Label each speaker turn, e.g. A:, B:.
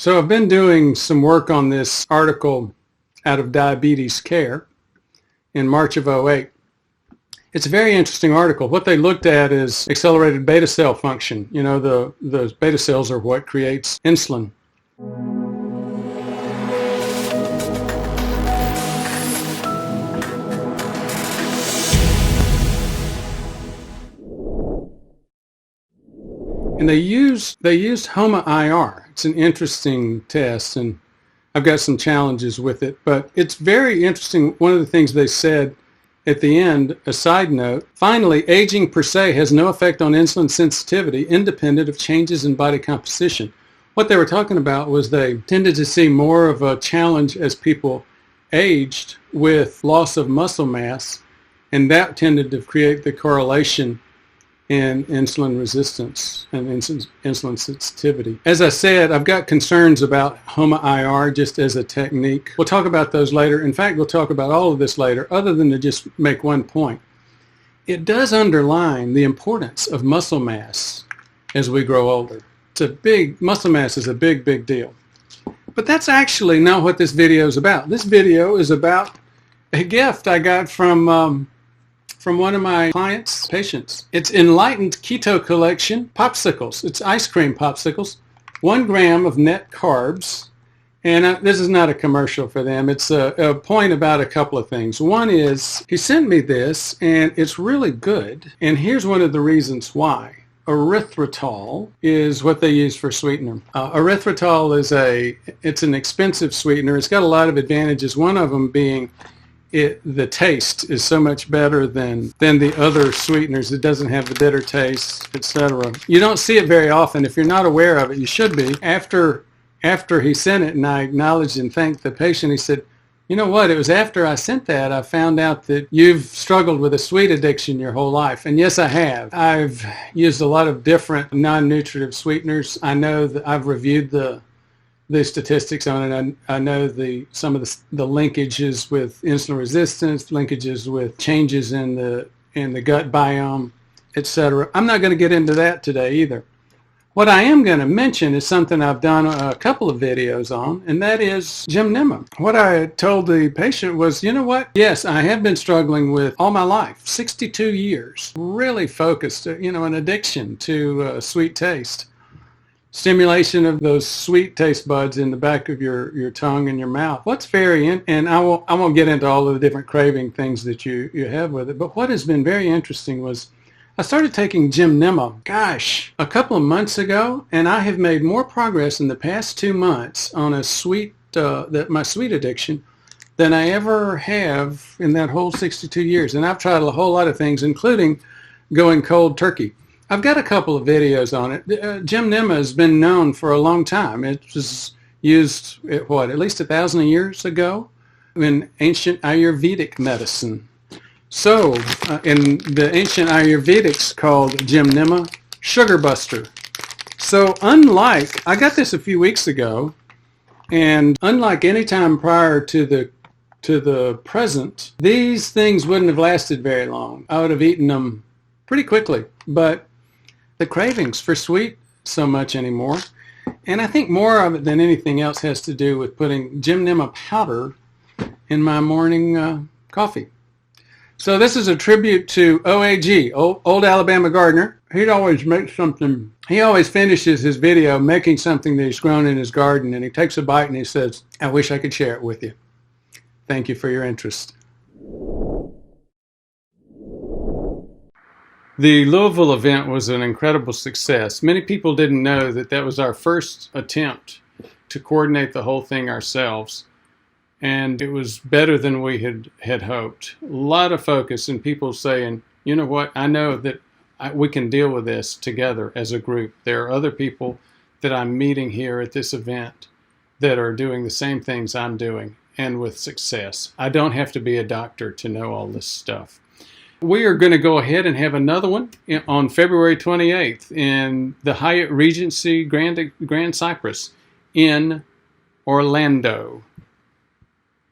A: So I've been doing some work on this article out of Diabetes Care in March of '08. It's a very interesting article. What they looked at is accelerated beta cell function. You know, the beta cells are what creates insulin. And they used HOMA-IR. It's an interesting test, and I've got some challenges with it, but it's very interesting. One of the things they said at the end, a side note, finally, aging per se has no effect on insulin sensitivity independent of changes in body composition. What they were talking about was they tended to see more of a challenge as people aged with loss of muscle mass, and that tended to create the correlation in insulin resistance and insulin sensitivity. As I said, I've got concerns about HOMA-IR just as a technique. We'll talk about those later. In fact, we'll talk about all of this later, other than to just make one point. It does underline the importance of muscle mass as we grow older. Muscle mass is a big, big deal. But that's actually not what this video is about. This video is about a gift I got from one of my patients. It's Enlightened Keto Collection popsicles. It's ice cream popsicles, 1 gram of net carbs. And this is not a commercial for them. It's a point about a couple of things. One is he sent me this, and it's really good. And here's one of the reasons why. Erythritol is what they use for sweetener. Erythritol it's an expensive sweetener. It's got a lot of advantages. One of them being the taste is so much better than the other sweeteners. It doesn't have the bitter taste, etc. You don't see it very often. If you're not aware of it, you should be. After he sent it and I acknowledged and thanked the patient, he said, you know what, it was after I sent that I found out that you've struggled with a sweet addiction your whole life. And yes, I have. I've used a lot of different non-nutritive sweeteners. I know that I've reviewed the statistics on it. I know some of the linkages with insulin resistance, linkages with changes in the gut biome, etc. I'm not going to get into that today either. What I am going to mention is something I've done a couple of videos on, and that is Gymnema. What I told the patient was, you know what? Yes, I have been struggling with all my life, 62 years, really focused, an addiction to sweet taste. Stimulation of those sweet taste buds in the back of your tongue and your mouth. What's and I won't get into all of the different craving things that you have with it, but what has been very interesting was I started taking Gymnema, a couple of months ago, and I have made more progress in the past 2 months on my sweet addiction than I ever have in that whole 62 years. And I've tried a whole lot of things, including going cold turkey. I've got a couple of videos on it. Gymnema has been known for a long time. It was used at least 1,000 years ago in ancient Ayurvedic medicine. So in the ancient Ayurvedics called Gymnema Sugar Buster. So I got this a few weeks ago, and unlike any time prior to the present, these things wouldn't have lasted very long. I would have eaten them pretty quickly, but the cravings for sweet so much anymore. And I think more of it than anything else has to do with putting Gymnema powder in my morning coffee. So this is a tribute to OAG, Old Alabama Gardener. He always finishes his video making something that he's grown in his garden, and he takes a bite and he says, I wish I could share it with you. Thank you for your interest. The Louisville event was an incredible success. Many people didn't know that was our first attempt to coordinate the whole thing ourselves, and it was better than we had hoped. A lot of focus and people saying, you know what, I know that we can deal with this together as a group. There are other people that I'm meeting here at this event that are doing the same things I'm doing, and with success. I don't have to be a doctor to know all this stuff. We are going to go ahead and have another one on February 28th in the Hyatt Regency Grand Cypress in Orlando.